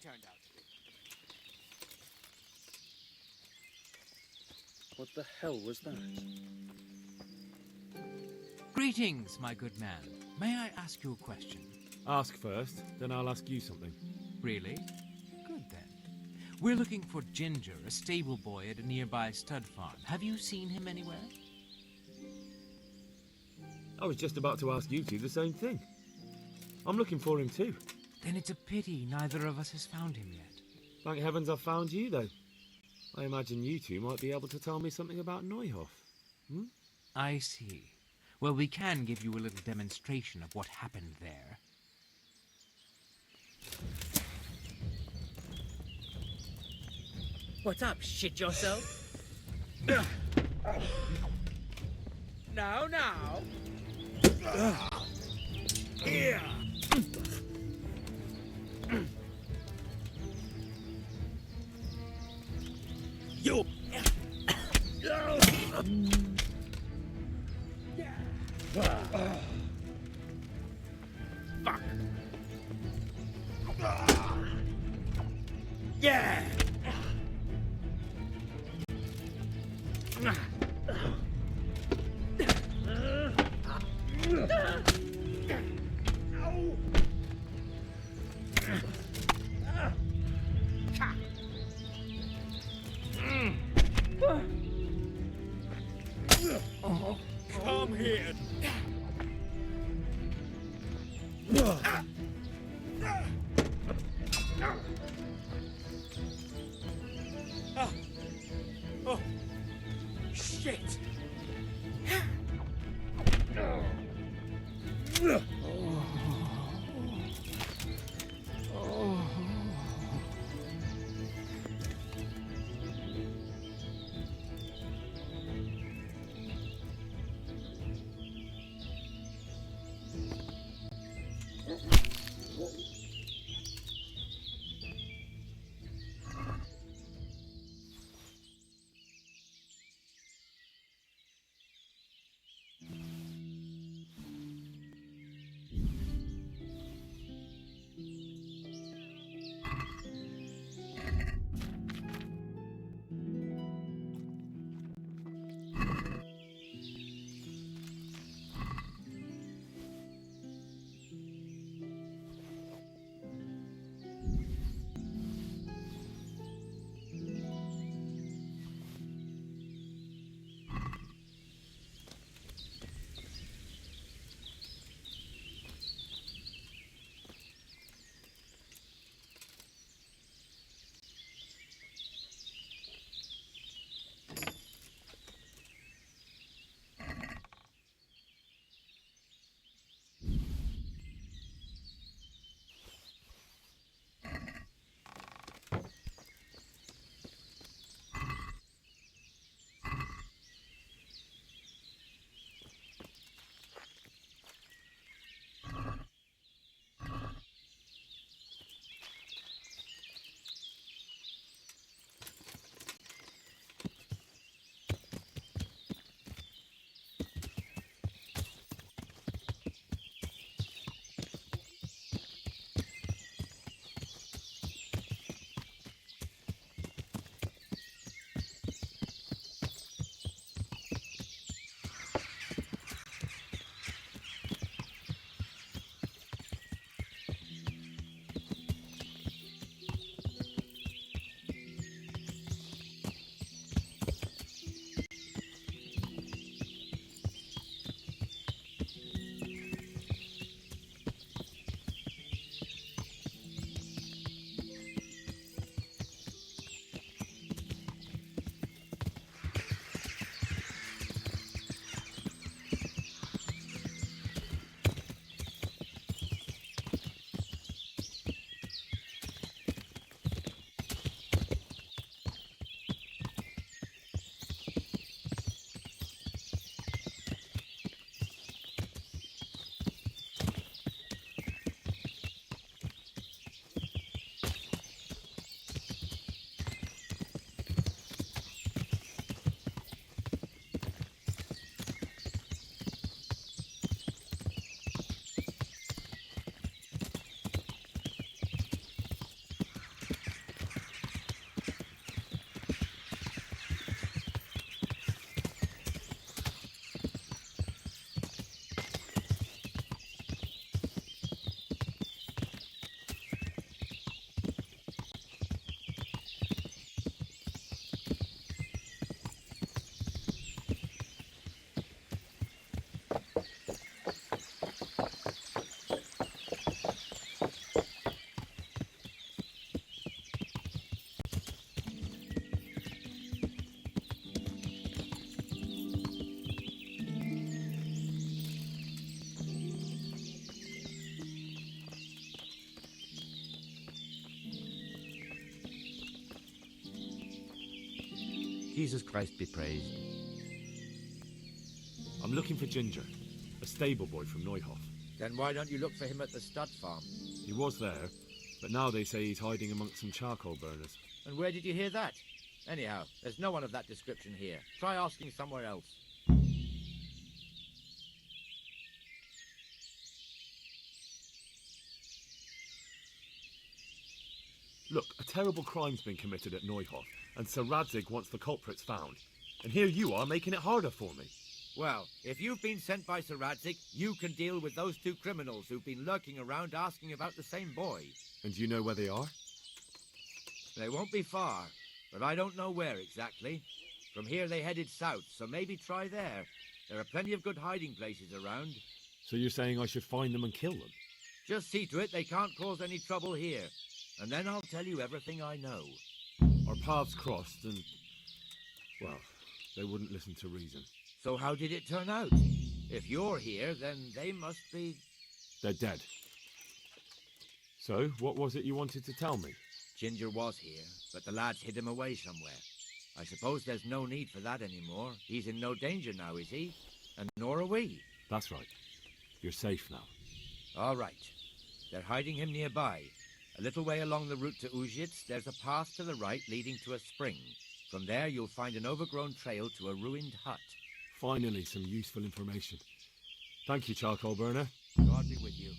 turned out to be. What the hell was that? Greetings, my good man. May I ask you a question? Ask first, then I'll ask you something. Really? Good then. We're looking for Ginger, a stable boy at a nearby stud farm. Have you seen him anywhere? I was just about to ask you two the same thing. I'm looking for him too. Then it's a pity neither of us has found him yet. Thank heavens I've found you, though. I imagine you two might be able to tell me something about Neuhof. Hmm? I see. Well, we can give you a little demonstration of what happened there. What's up? Shit yourself? Now. Yeah. Yo. Fuck. Yeah. Come here. Oh, shit. Jesus Christ be praised. I'm looking for Ginger, a stable boy from Neuhof. Then why don't you look for him at the stud farm? He was there, but now they say he's hiding amongst some charcoal burners. And where did you hear that? Anyhow, there's no one of that description here. Try asking somewhere else. Look, a terrible crime's been committed at Neuhof, and Sir Radzig wants the culprits found. And here you are making it harder for me. Well, if you've been sent by Sir Radzig, you can deal with those two criminals who've been lurking around asking about the same boy. And do you know where they are? They won't be far, but I don't know where exactly. From here they headed south, so maybe try there. There are plenty of good hiding places around. So you're saying I should find them and kill them? Just see to it they can't cause any trouble here. And then I'll tell you everything I know. Our paths crossed and, well, they wouldn't listen to reason. So how did it turn out? If you're here, then they must be... They're dead. So, what was it you wanted to tell me? Ginger was here, but the lads hid him away somewhere. I suppose there's no need for that anymore. He's in no danger now, is he? And nor are we. That's right. You're safe now. All right. They're hiding him nearby. A little way along the route to Uzhitz, there's a path to the right leading to a spring. From there, you'll find an overgrown trail to a ruined hut. Finally, some useful information. Thank you, charcoal burner. God be with you.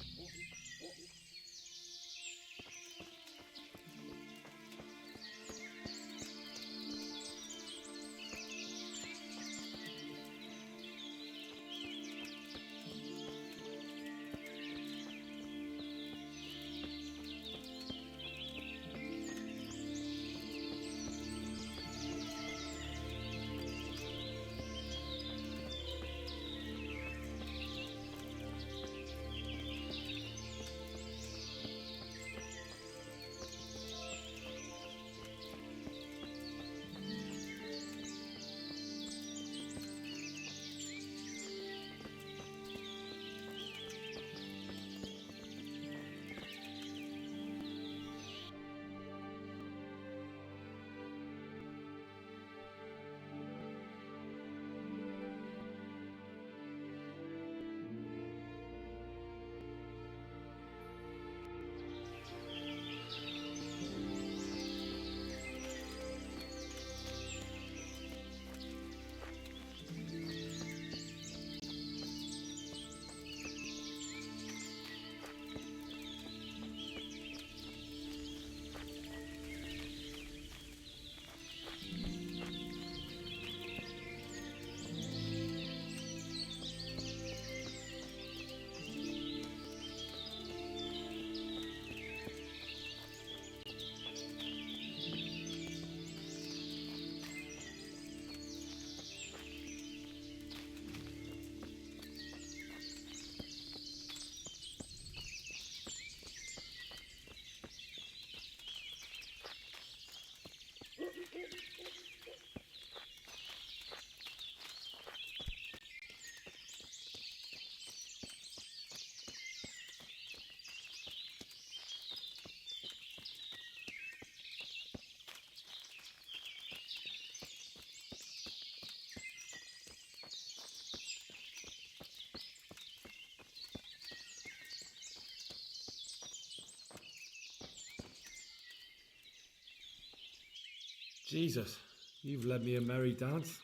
Jesus, you've led me a merry dance.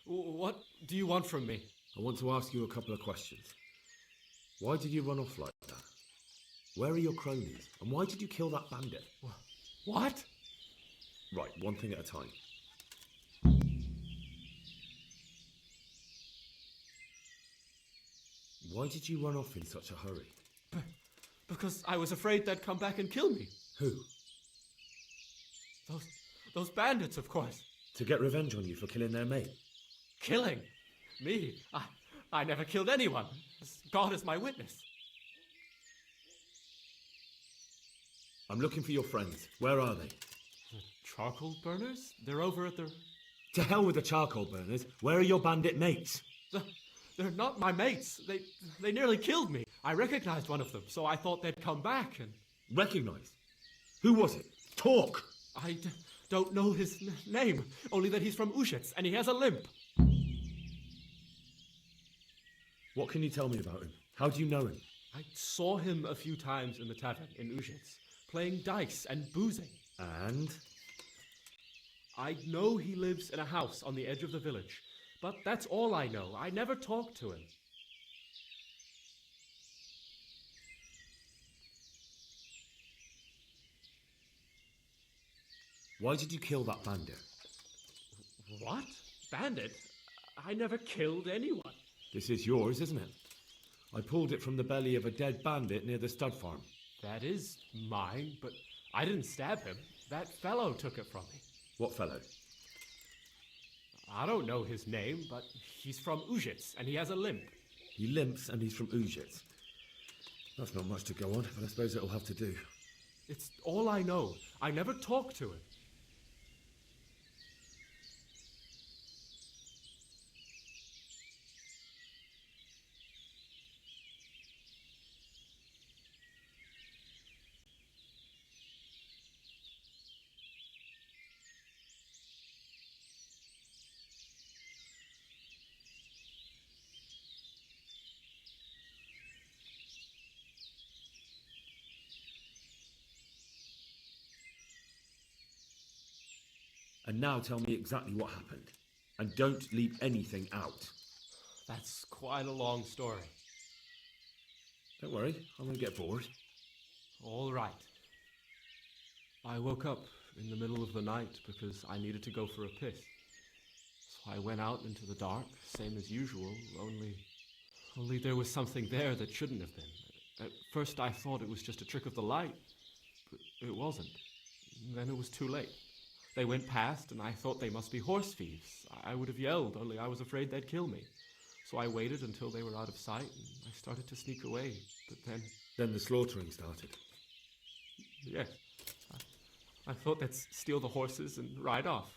What do you want from me? I want to ask you a couple of questions. Why did you run off like that? Where are your cronies? And why did you kill that bandit? What? Right, one thing at a time. Why did you run off in such a hurry? Because I was afraid they'd come back and kill me. Who? Those bandits, of course. To get revenge on you for killing their mate? Killing? Me? I never killed anyone. God is my witness. I'm looking for your friends. Where are they? The charcoal burners? They're over at the... To hell with the charcoal burners. Where are your bandit mates? They're not my mates. They nearly killed me. I recognized one of them, so I thought they'd come back and... Recognise? Who was it? Talk! Don't know his name, only that he's from Ushitz and he has a limp. What can you tell me about him? How do you know him? I saw him a few times in the tavern in Ushitz, playing dice and boozing. And? I know he lives in a house on the edge of the village, but that's all I know. I never talked to him. Why did you kill that bandit? What? Bandit? I never killed anyone. This is yours, isn't it? I pulled it from the belly of a dead bandit near the stud farm. That is mine, but I didn't stab him. That fellow took it from me. What fellow? I don't know his name, but he's from Ushitz and he has a limp. He limps and he's from Ushitz. That's not much to go on, but I suppose it'll have to do. It's all I know. I never talked to him. And now tell me exactly what happened. And don't leave anything out. That's quite a long story. Don't worry, I won't get bored. All right. I woke up in the middle of the night because I needed to go for a piss. So I went out into the dark, same as usual, only there was something there that shouldn't have been. At first I thought it was just a trick of the light, but it wasn't. Then it was too late. They went past, and I thought they must be horse thieves. I would have yelled, only I was afraid they'd kill me. So I waited until they were out of sight, and I started to sneak away. But then... Then the slaughtering started. Yes. I thought they'd steal the horses and ride off.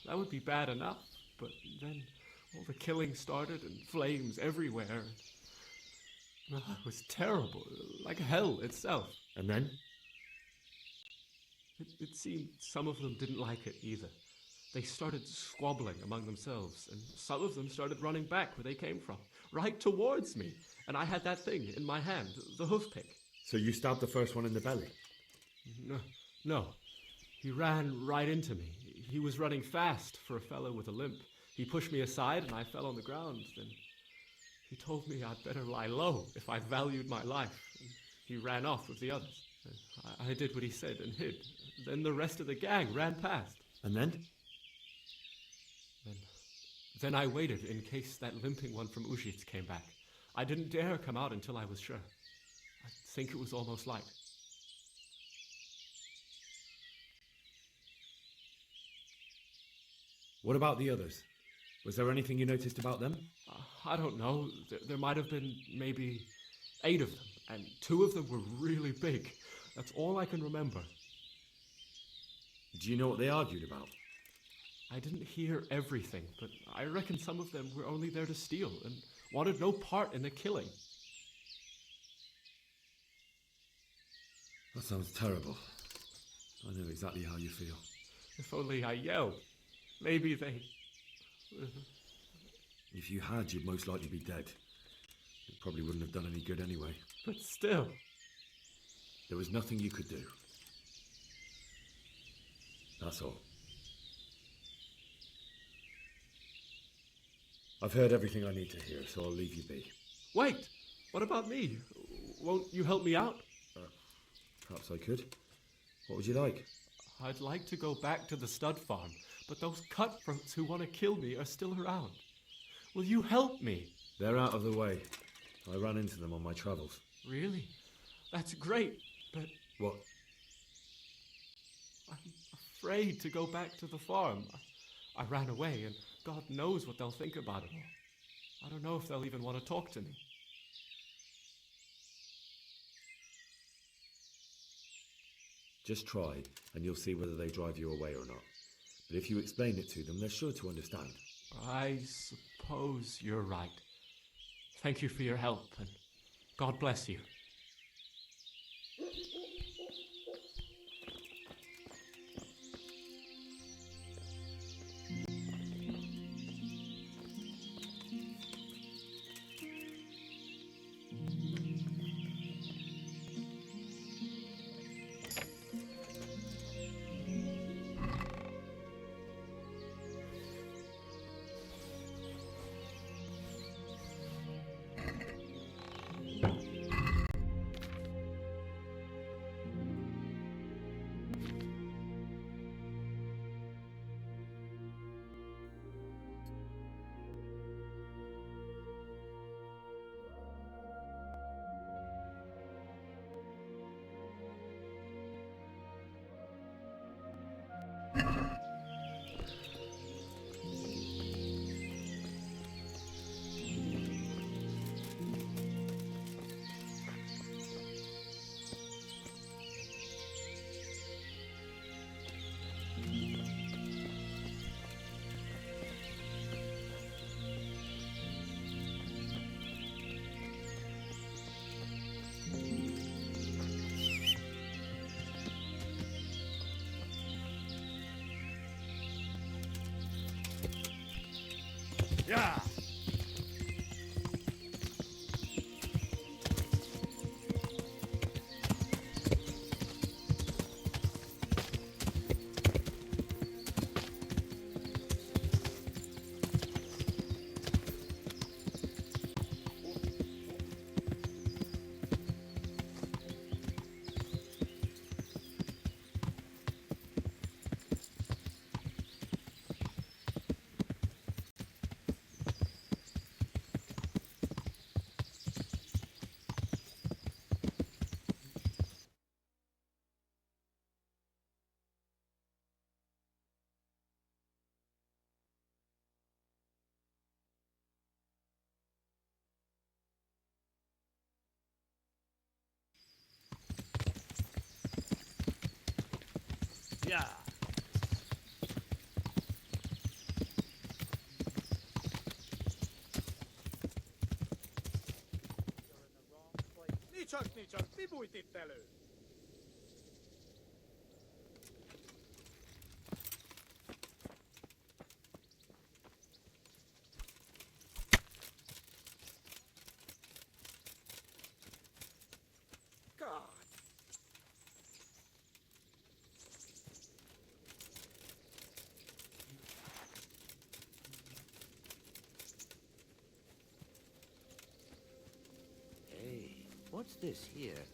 That would be bad enough, but then all the killing started, and flames everywhere. It was terrible, like hell itself. And then? It seemed some of them didn't like it either. They started squabbling among themselves, and some of them started running back where they came from, right towards me. And I had that thing in my hand, the hoof pick. So you stabbed the first one in the belly? No. He ran right into me. He was running fast for a fellow with a limp. He pushed me aside and I fell on the ground. Then he told me I'd better lie low if I valued my life. And he ran off with the others. I did what he said and hid. Then the rest of the gang ran past. And then? Then I waited in case that limping one from Ushitz came back. I didn't dare come out until I was sure. I think it was almost light. What about the others? Was there anything you noticed about them? I don't know. There might have been maybe 8 of them, and 2 of them were really big. That's all I can remember. Do you know what they argued about? I didn't hear everything, but I reckon some of them were only there to steal and wanted no part in the killing. That sounds terrible. I know exactly how you feel. If only I yelled. Maybe they... If you had, you'd most likely be dead. It probably wouldn't have done any good anyway. But still... There was nothing you could do. That's all. I've heard everything I need to hear, so I'll leave you be. Wait! What about me? Won't you help me out? Perhaps I could. What would you like? I'd like to go back to the stud farm, but those cutthroats who want to kill me are still around. Will you help me? They're out of the way. I ran into them on my travels. Really? That's great, but... What? I'm afraid to go back to the farm. I ran away, and God knows what they'll think about it all. I don't know if they'll even want to talk to me. Just try, and you'll see whether they drive you away or not. But if you explain it to them, they're sure to understand. I suppose you're right. Thank you for your help, and God bless you. Ja! Ja! Nicsak, mi bújt itt elő? God! Hey, what's this here?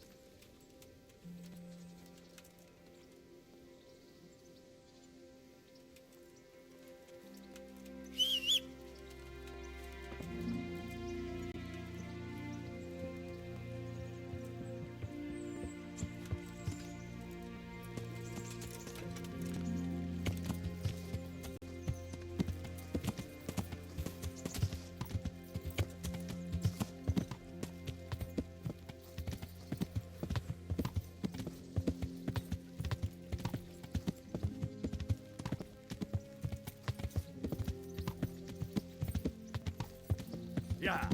Ja!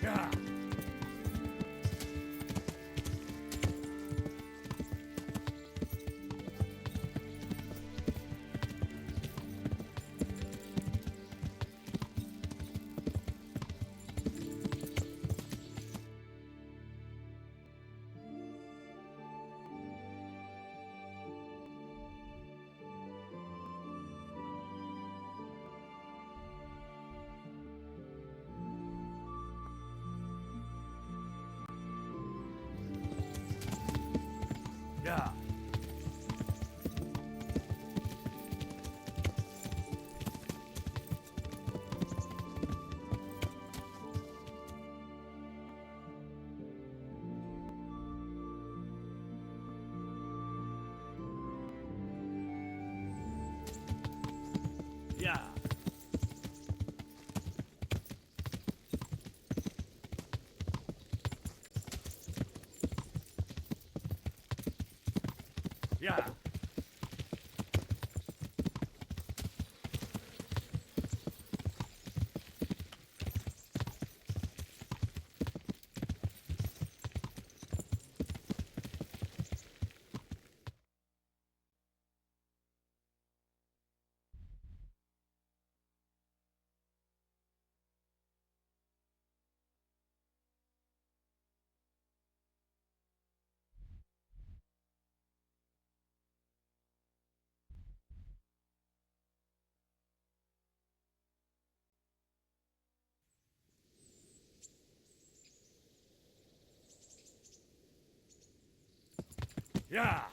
Ja! Ja! Ja! Ja. Ja.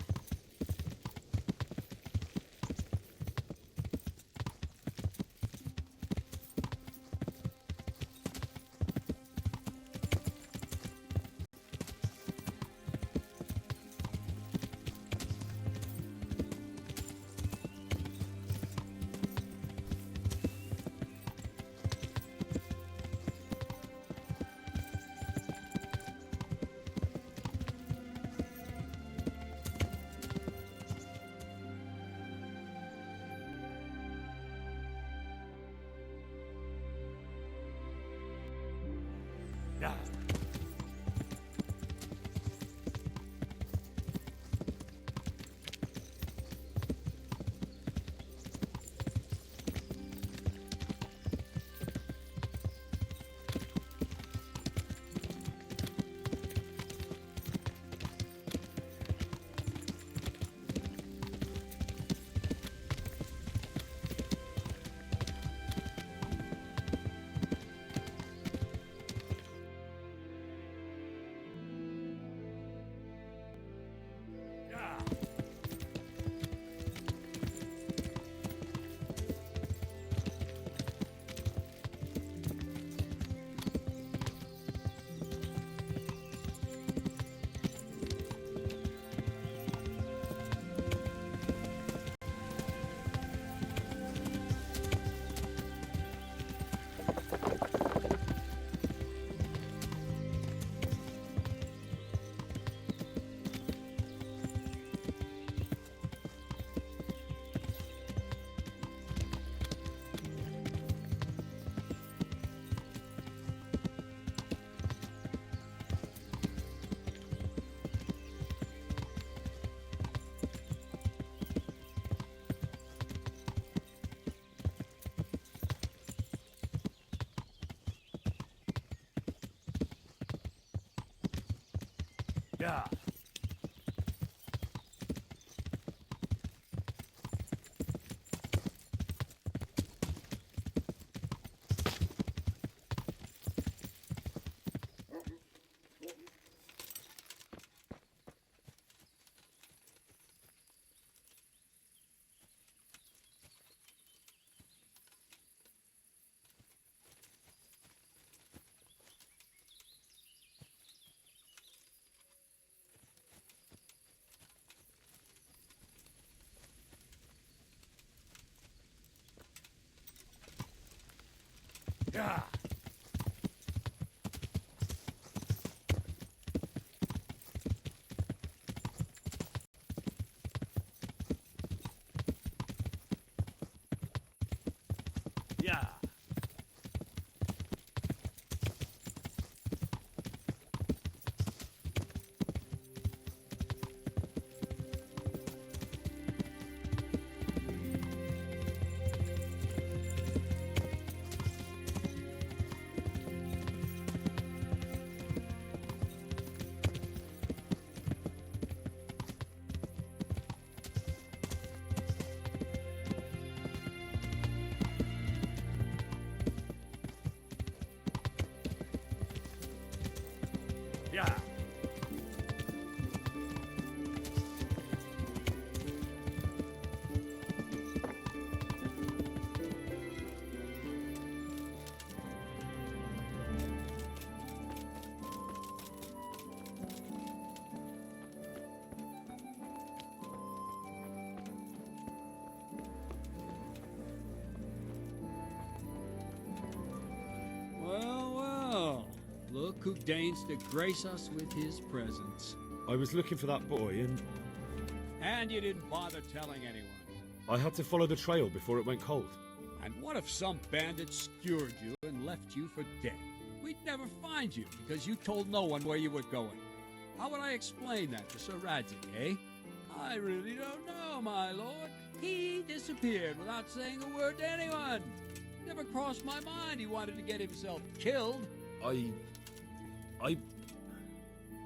Ja. Ja. Ja. Ja. Ja. Well, well. Look who deigns to grace us with his presence. I was looking for that boy and... And you didn't bother telling anyone. I had to follow the trail before it went cold. And what if some bandit skewered you and left you for dead? We'd never find you because you told no one where you were going. How would I explain that to Sir Radzi, eh? I really don't know, my lord. He disappeared without saying a word to anyone. Never crossed my mind he wanted to get himself killed. I...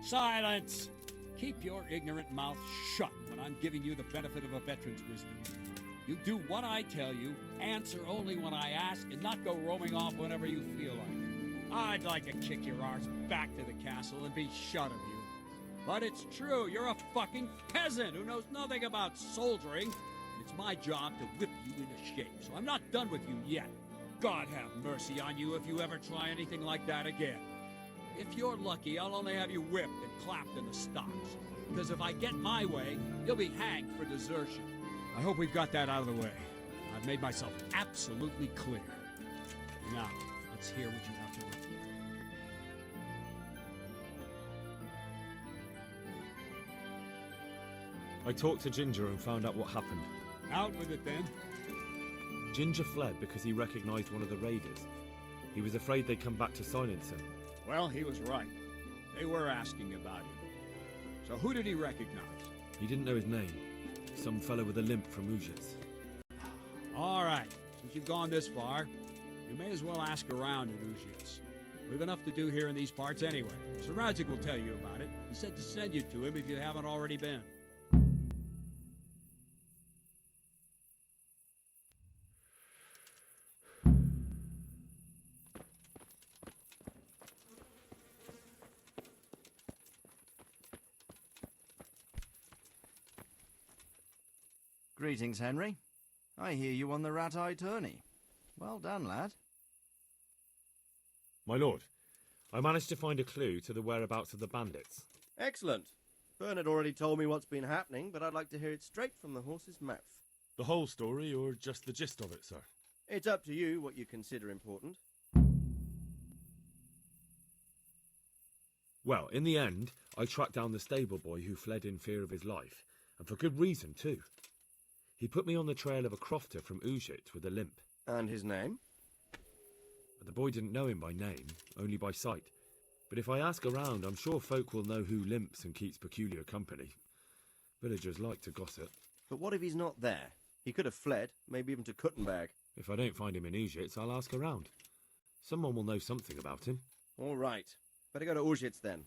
Silence! Keep your ignorant mouth shut when I'm giving you the benefit of a veteran's wisdom. You do what I tell you, answer only when I ask, and not go roaming off whenever you feel like it. I'd like to kick your arse back to the castle and be shut of you. But it's true, you're a fucking peasant who knows nothing about soldiering. And it's my job to whip you into shape, so I'm not done with you yet. God have mercy on you if you ever try anything like that again. If you're lucky, I'll only have you whipped and clapped in the stocks. Because if I get my way, you'll be hanged for desertion. I hope we've got that out of the way. I've made myself absolutely clear. Now, let's hear what you have to report. I talked to Ginger and found out what happened. Out with it, then. Ginger fled because he recognized one of the raiders. He was afraid they'd come back to silence him. Well, he was right. They were asking about him. So who did he recognize? He didn't know his name. Some fellow with a limp from Ujits. All right. Since you've gone this far, you may as well ask around at Ujits. We've enough to do here in these parts anyway. Sir Radzik will tell you about it. He said to send you to him if you haven't already been. Greetings, Henry. I hear you on the rat-eye tourney. Well done, lad. My lord, I managed to find a clue to the whereabouts of the bandits. Excellent. Bernard already told me what's been happening, but I'd like to hear it straight from the horse's mouth. The whole story, or just the gist of it, sir? It's up to you what you consider important. Well, in the end, I tracked down the stable boy who fled in fear of his life, and for good reason, too. He put me on the trail of a crofter from Ujit with a limp. And his name? But the boy didn't know him by name, only by sight. But if I ask around, I'm sure folk will know who limps and keeps peculiar company. Villagers like to gossip. But what if he's not there? He could have fled, maybe even to Kuttenberg. If I don't find him in Ujits, I'll ask around. Someone will know something about him. All right. Better go to Ujits then.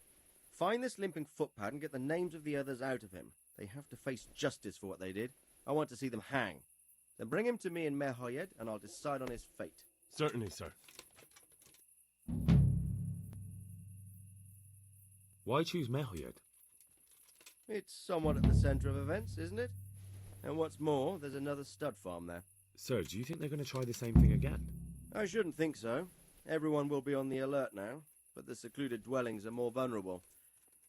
Find this limping footpad and get the names of the others out of him. They have to face justice for what they did. I want to see them hang. Then bring him to me in Mehoyed, and I'll decide on his fate. Certainly, sir. Why choose Mehoyed? It's somewhat at the centre of events, isn't it? And what's more, there's another stud farm there. Sir, do you think they're going to try the same thing again? I shouldn't think so. Everyone will be on the alert now, but the secluded dwellings are more vulnerable.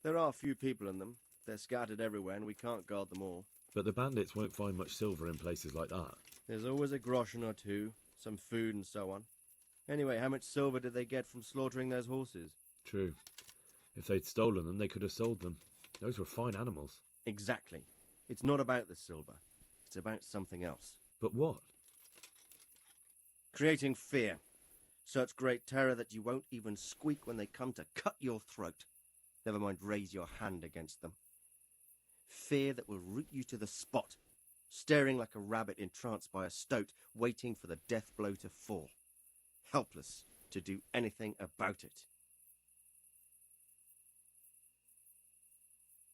There are few people in them. They're scattered everywhere, and we can't guard them all. But the bandits won't find much silver in places like that. There's always a groschen or two, some food and so on. Anyway, how much silver did they get from slaughtering those horses? True. If they'd stolen them, they could have sold them. Those were fine animals. Exactly. It's not about the silver. It's about something else. But what? Creating fear. Such great terror that you won't even squeak when they come to cut your throat. Never mind raise your hand against them. Fear that will root you to the spot, staring like a rabbit entranced by a stoat, waiting for the death blow to fall, helpless to do anything about it.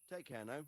Take care now.